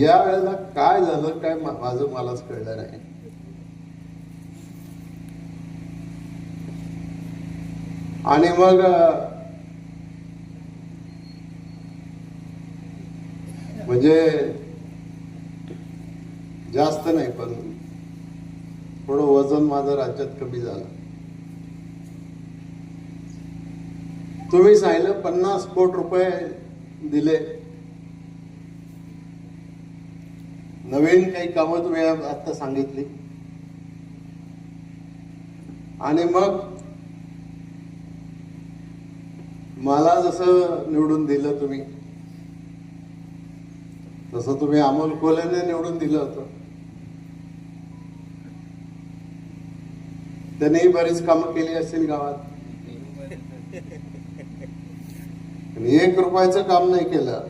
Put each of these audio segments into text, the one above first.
या वेळेला काय झालं काय माझं मलाच कळलं नाही. आणि मग म्हणजे जास्त नाही पण थोडं वजन माझं राज्यात कमी झालं. तुम्ही सांगितलं 50 कोटी रुपये दिले, नवीन काही कामं तुम्ही आता सांगितली, आणि मग मला जसं निवडून दिलं तुम्ही तसं तुम्ही अमोल कोल्हेने निवडून दिलं होतं. त्यांनीही बरीच कामं केली असतील गावात, आणि 1 रुपयाचं काम नाही केलं.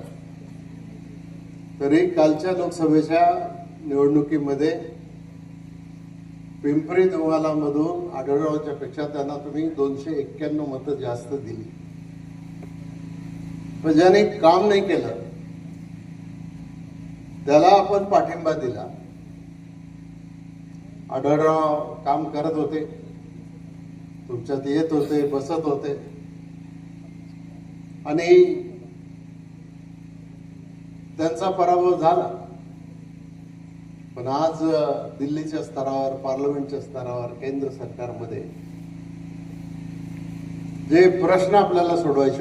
तरी कालच्या लोकसभेच्या निवडणुकीमध्ये पिंपरी चिंचवड मधून आढळरावच्या पेक्षा त्यांना तुम्ही 291 मतं जास्त दिली. पण ज्याने काम नाही केलं त्याला आपण पाठिंबा दिला. आढळराव काम करत होते, तुमच्यात येत होते, बसत होते, आणि त्यांचा पराभव झाला. पण आज दिल्लीच्या स्तरावर, पार्लमेंटच्या स्तरावर, केंद्र सरकारमध्ये जे प्रश्न आपल्याला सोडवायचे